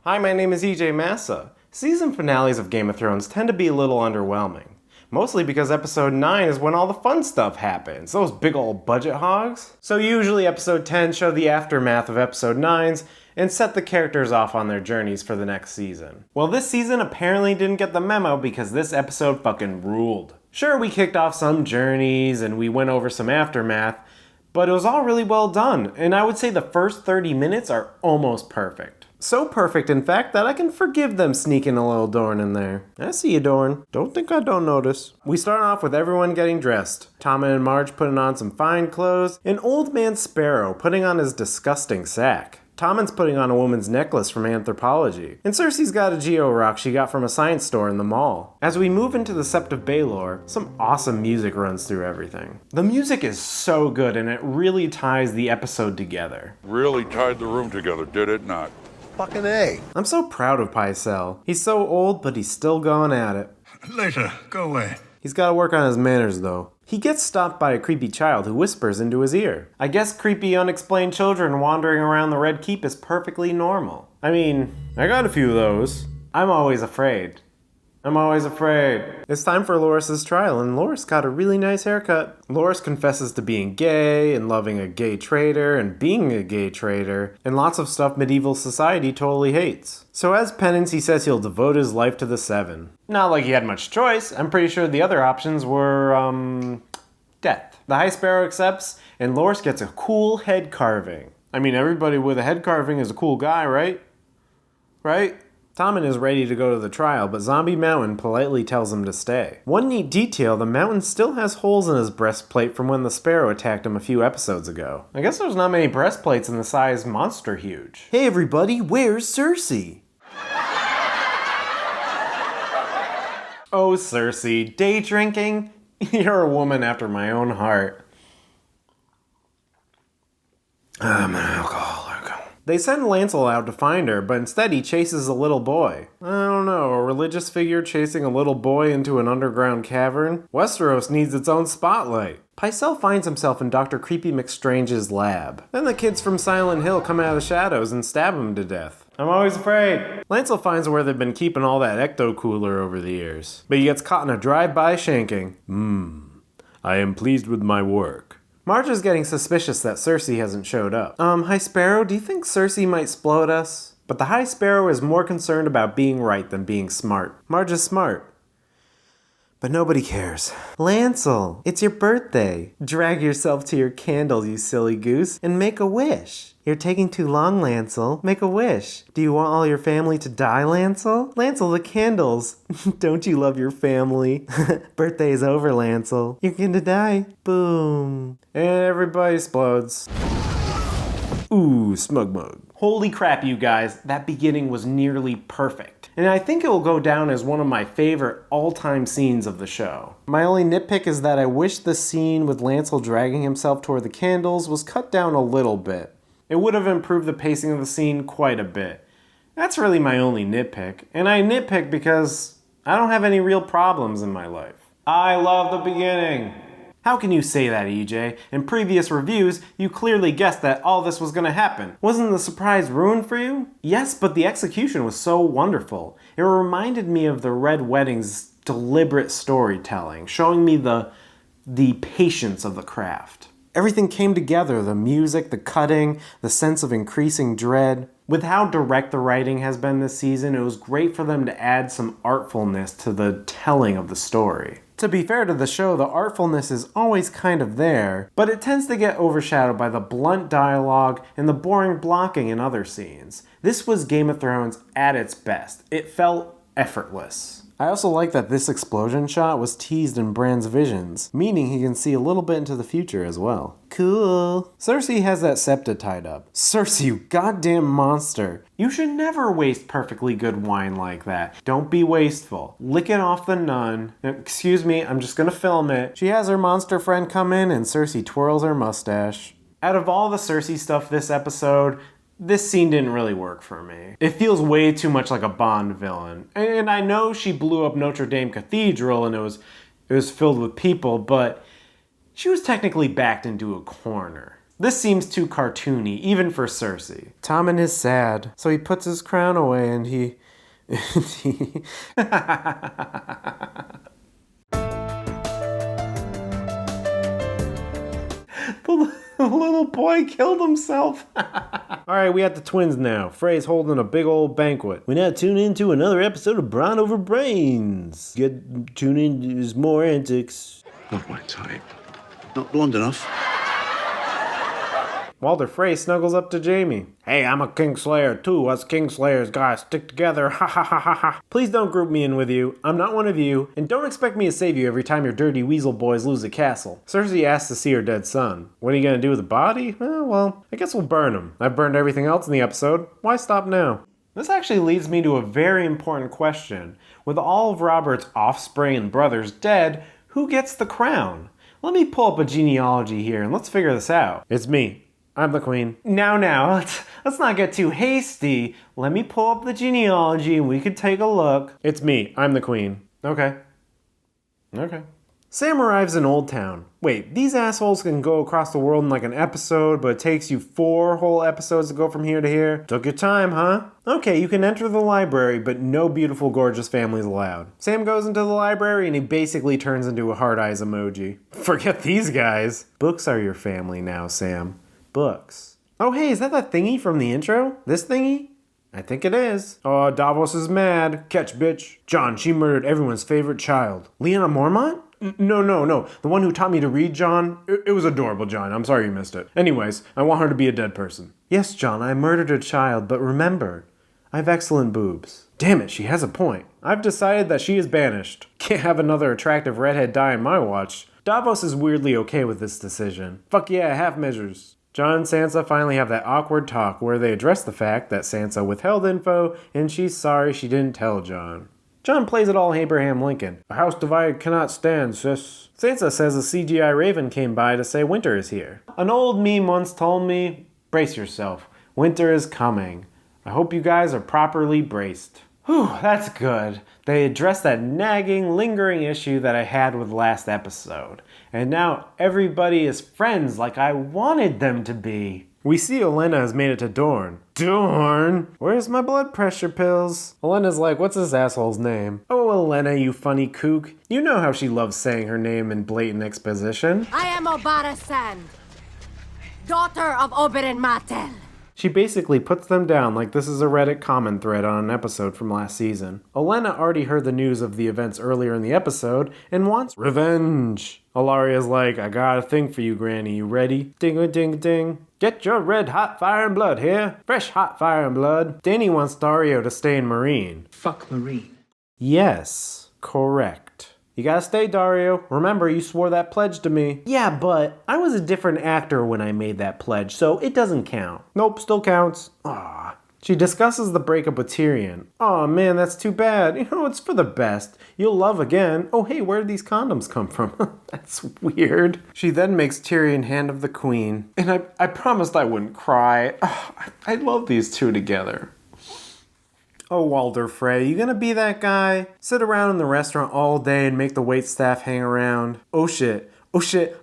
Hi, my name is EJ Massa. Season finales of Game of Thrones tend to be a little underwhelming. Mostly because episode 9 is when all the fun stuff happens, those big old budget hogs. So usually episode 10 show the aftermath of episode 9's and set the characters off on their journeys for the next season. Well, this season apparently didn't get the memo because this episode fucking ruled. Sure, we kicked off some journeys and we went over some aftermath, but it was all really well done, and I would say the first 30 minutes are almost perfect. So perfect, in fact, that I can forgive them sneaking a little Dorne in there. I see you, Dorne. Don't think I don't notice. We start off with everyone getting dressed. Tommen and Marge putting on some fine clothes, and Old Man Sparrow putting on his disgusting sack. Tommen's putting on a woman's necklace from Anthropology, and Cersei's got a geo-rock she got from a science store in the mall. As we move into the Sept of Baelor, some awesome music runs through everything. The music is so good, and it really ties the episode together. Really tied the room together, did it not? Fucking A. I'm so proud of Pycelle. He's so old, but he's still going at it. Later, go away. He's gotta work on his manners, though. He gets stopped by a creepy child who whispers into his ear. I guess creepy, unexplained children wandering around the Red Keep is perfectly normal. I mean, I got a few of those. I'm always afraid. It's time for Loras' trial, and Loras got a really nice haircut. Loras confesses to being gay, and loving a gay traitor, and being a gay traitor, and lots of stuff medieval society totally hates. So as penance, he says he'll devote his life to the Seven. Not like he had much choice. I'm pretty sure the other options were, death. The High Sparrow accepts, and Loras gets a cool head carving. I mean, everybody with a head carving is a cool guy, right? Right? Tommen is ready to go to the trial, but Zombie Mountain politely tells him to stay. One neat detail, the Mountain still has holes in his breastplate from when the Sparrow attacked him a few episodes ago. I guess there's not many breastplates in the size Monster Huge. Hey everybody, where's Cersei? Oh, Cersei, day drinking? You're a woman after my own heart. I'm an alcoholic. They send Lancel out to find her, but instead he chases a little boy. I don't know, a religious figure chasing a little boy into an underground cavern? Westeros needs its own spotlight. Pycelle finds himself in Dr. Creepy McStrange's lab. Then the kids from Silent Hill come out of the shadows and stab him to death. I'm always afraid. Lancel finds where they've been keeping all that ecto-cooler over the years. But he gets caught in a drive-by shanking. I am pleased with my work. Marge is getting suspicious that Cersei hasn't showed up. High Sparrow, do you think Cersei might splode us? But the High Sparrow is more concerned about being right than being smart. Marge is smart. But nobody cares. Lancel, it's your birthday. Drag yourself to your candles, you silly goose, and make a wish. You're taking too long, Lancel. Make a wish. Do you want all your family to die, Lancel? Lancel, the candles. Don't you love your family? Birthday's over, Lancel. You're gonna die. Boom. And everybody explodes. Ooh, smug mug. Holy crap, you guys. That beginning was nearly perfect. And I think it will go down as one of my favorite all-time scenes of the show. My only nitpick is that I wish the scene with Lancel dragging himself toward the candles was cut down a little bit. It would have improved the pacing of the scene quite a bit. That's really my only nitpick. And I nitpick because I don't have any real problems in my life. I love the beginning. How can you say that, EJ? In previous reviews, you clearly guessed that all this was gonna happen. Wasn't the surprise ruined for you? Yes, but the execution was so wonderful. It reminded me of the Red Wedding's deliberate storytelling, showing me the patience of the craft. Everything came together, the music, the cutting, the sense of increasing dread. With how direct the writing has been this season, it was great for them to add some artfulness to the telling of the story. To be fair to the show, the artfulness is always kind of there, but it tends to get overshadowed by the blunt dialogue and the boring blocking in other scenes. This was Game of Thrones at its best. It felt effortless. I also like that this explosion shot was teased in Bran's visions, meaning he can see a little bit into the future as well. Cool. Cersei has that septa tied up. Cersei, you goddamn monster. You should never waste perfectly good wine like that. Don't be wasteful. Lick it off the nun. Excuse me, I'm just gonna film it. She has her monster friend come in and Cersei twirls her mustache. Out of all the Cersei stuff this episode, this scene didn't really work for me. It feels way too much like a Bond villain. And I know she blew up Notre Dame Cathedral and it was filled with people, but she was technically backed into a corner. This seems too cartoony, even for Cersei. Tommen is sad, so he puts his crown away and he... The little boy killed himself. Alright, we got the twins now. Frey's holding a big old banquet. We now tune into another episode of Brawn Over Brains. Tune in to his more antics. Not my type. Not blonde enough. Walder Frey snuggles up to Jaime. Hey, I'm a Kingslayer too. Us Kingslayers gotta stick together. Ha ha ha ha ha. Please don't group me in with you. I'm not one of you. And don't expect me to save you every time your dirty weasel boys lose a castle. Cersei asks to see her dead son. What are you gonna do with the body? Well, I guess we'll burn him. I've burned everything else in the episode. Why stop now? This actually leads me to a very important question. With all of Robert's offspring and brothers dead, who gets the crown? Let me pull up a genealogy here and let's figure this out. It's me. I'm the queen. Now, let's not get too hasty. Let me pull up the genealogy and we can take a look. It's me. I'm the queen. Okay. Sam arrives in Old Town. Wait, these assholes can go across the world in like an episode, but it takes you 4 whole episodes to go from here to here? Took your time, huh? Okay, you can enter the library, but no beautiful, gorgeous families allowed. Sam goes into the library and he basically turns into a heart eyes emoji. Forget these guys. Books are your family now, Sam. Books. Oh hey, is that thingy from the intro? This thingy? I think it is. Oh, Davos is mad. Catch, bitch. John, she murdered everyone's favorite child. Lyanna Mormont? No. The one who taught me to read, John. It was adorable, John. I'm sorry you missed it. Anyways, I want her to be a dead person. Yes, John, I murdered a child, but remember, I have excellent boobs. Damn it, she has a point. I've decided that she is banished. Can't have another attractive redhead die on my watch. Davos is weirdly okay with this decision. Fuck yeah, half measures. Jon and Sansa finally have that awkward talk where they address the fact that Sansa withheld info and she's sorry she didn't tell Jon. Jon plays it all Abraham Lincoln. A house divided cannot stand, sis. Sansa says a CGI raven came by to say winter is here. An old meme once told me, brace yourself, winter is coming. I hope you guys are properly braced. Whew, that's good. They addressed that nagging, lingering issue that I had with last episode. And now everybody is friends like I wanted them to be. We see Olenna has made it to Dorne. Dorne? Where's my blood pressure pills? Olenna's like, what's this asshole's name? Oh, Olenna, you funny kook. You know how she loves saying her name in blatant exposition. I am Obara Sand, daughter of Oberyn Martell. She basically puts them down like this is a Reddit comment thread on an episode from last season. Olenna already heard the news of the events earlier in the episode and wants revenge. Alaria's like, I got a thing for you, Granny. You ready? Ding-a-ding-ding. Get your red hot fire and blood here. Fresh hot fire and blood. Dany wants Daario to stay in Meereen. Fuck Meereen. Yes, correct. You gotta stay, Daario. Remember, you swore that pledge to me. Yeah, but I was a different actor when I made that pledge, so it doesn't count. Nope, still counts. Aww. She discusses the breakup with Tyrion. Aw, man, that's too bad. You know, it's for the best. You'll love again. Oh, hey, where did these condoms come from? That's weird. She then makes Tyrion Hand of the Queen. And I promised I wouldn't cry. Oh, I love these two together. Oh, Walder Frey, you gonna be that guy? Sit around in the restaurant all day and make the waitstaff hang around? Oh shit,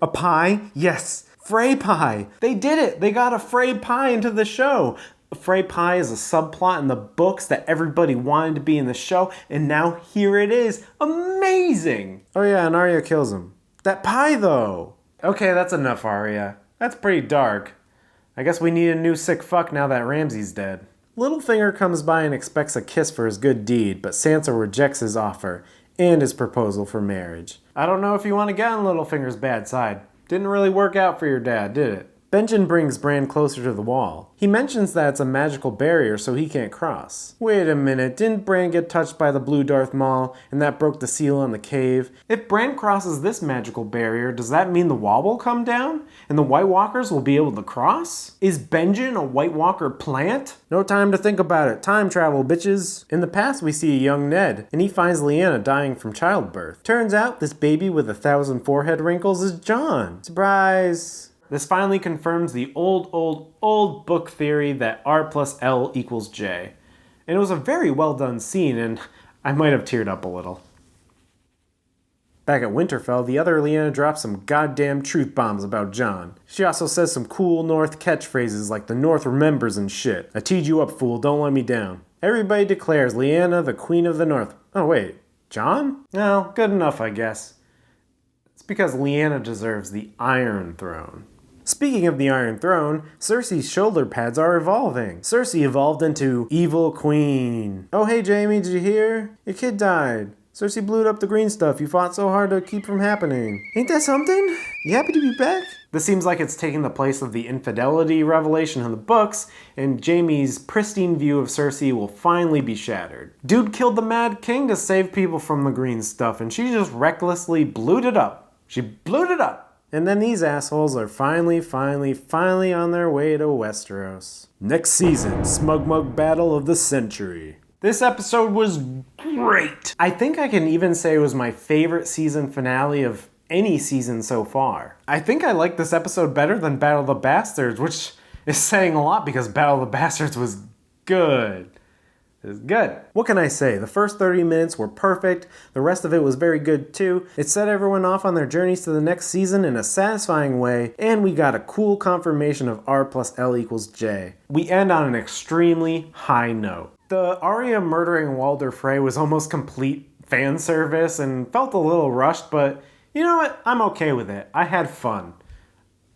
a pie? Yes, Frey pie! They did it! They got a Frey pie into the show! Frey pie is a subplot in the books that everybody wanted to be in the show, and now here it is! Amazing! Oh yeah, and Arya kills him. That pie though! Okay, that's enough, Arya. That's pretty dark. I guess we need a new sick fuck now that Ramsay's dead. Littlefinger comes by and expects a kiss for his good deed, but Sansa rejects his offer and his proposal for marriage. I don't know if you want to get on Littlefinger's bad side. Didn't really work out for your dad, did it? Benjen brings Bran closer to the wall. He mentions that it's a magical barrier so he can't cross. Wait a minute, didn't Bran get touched by the blue Darth Maul and that broke the seal on the cave? If Bran crosses this magical barrier, does that mean the wall will come down? And the White Walkers will be able to cross? Is Benjen a White Walker plant? No time to think about it. Time travel, bitches. In the past, we see a young Ned, and he finds Lyanna dying from childbirth. Turns out this baby with 1,000 forehead wrinkles is Jon. Surprise! This finally confirms the old book theory that R plus L equals J. And it was a very well done scene, and I might have teared up a little. Back at Winterfell, the other Lyanna drops some goddamn truth bombs about Jon. She also says some cool North catchphrases like the North remembers and shit. I teed you up, fool, don't let me down. Everybody declares Lyanna the Queen of the North. Oh wait, Jon? Well, good enough, I guess. It's because Lyanna deserves the Iron Throne. Speaking of the Iron Throne, Cersei's shoulder pads are evolving. Cersei evolved into Evil Queen. Oh hey Jaime, did you hear? Your kid died. Cersei blew up the green stuff you fought so hard to keep from happening. Ain't that something? You happy to be back? This seems like it's taking the place of the infidelity revelation in the books, and Jaime's pristine view of Cersei will finally be shattered. Dude killed the Mad King to save people from the green stuff, and she just recklessly blew it up. She blew it up! And then these assholes are finally on their way to Westeros. Next season, Smug Mug Battle of the Century. This episode was great. I think I can even say it was my favorite season finale of any season so far. I think I like this episode better than Battle of the Bastards, which is saying a lot because Battle of the Bastards was good. It was good. What can I say? The first 30 minutes were perfect. The rest of it was very good too. It set everyone off on their journeys to the next season in a satisfying way, and we got a cool confirmation of R plus L equals J. We end on an extremely high note. The Arya murdering Walder Frey was almost complete fan service and felt a little rushed, but you know what? I'm okay with it. I had fun.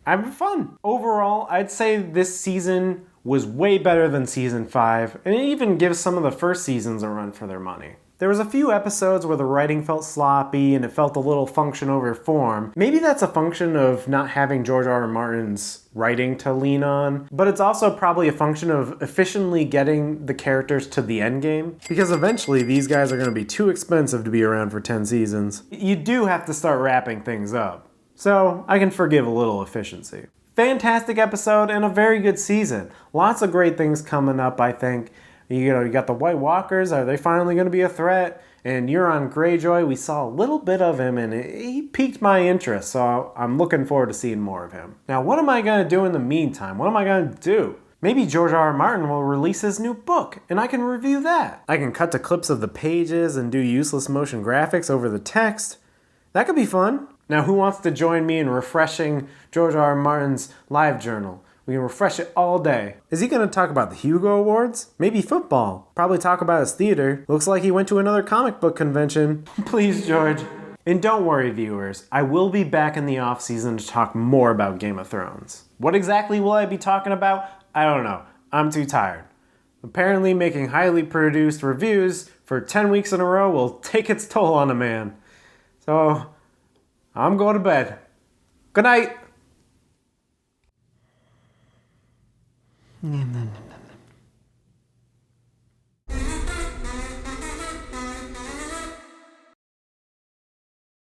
I had fun. Overall, I'd say this season was way better than season 5, and it even gives some of the first seasons a run for their money. There was a few episodes where the writing felt sloppy and it felt a little function over form. Maybe that's a function of not having George R. R. Martin's writing to lean on, but it's also probably a function of efficiently getting the characters to the end game, because eventually these guys are going to be too expensive to be around for 10 seasons. You do have to start wrapping things up, so I can forgive a little efficiency. Fantastic episode and a very good season. Lots of great things coming up, I think. You got the White Walkers. Are they finally going to be a threat? And Euron Greyjoy, we saw a little bit of him and he piqued my interest, so I'm looking forward to seeing more of him. Now, what am I going to do in the meantime? What am I going to do? Maybe George R. R. Martin will release his new book, and I can review that. I can cut to clips of the pages and do useless motion graphics over the text. That could be fun. Now, who wants to join me in refreshing George R. R. Martin's live journal? We can refresh it all day. Is he going to talk about the Hugo Awards? Maybe football. Probably talk about his theater. Looks like he went to another comic book convention. Please, George. And don't worry, viewers. I will be back in the off-season to talk more about Game of Thrones. What exactly will I be talking about? I don't know. I'm too tired. Apparently making highly produced reviews for 10 weeks in a row will take its toll on a man. So, I'm going to bed. Good night.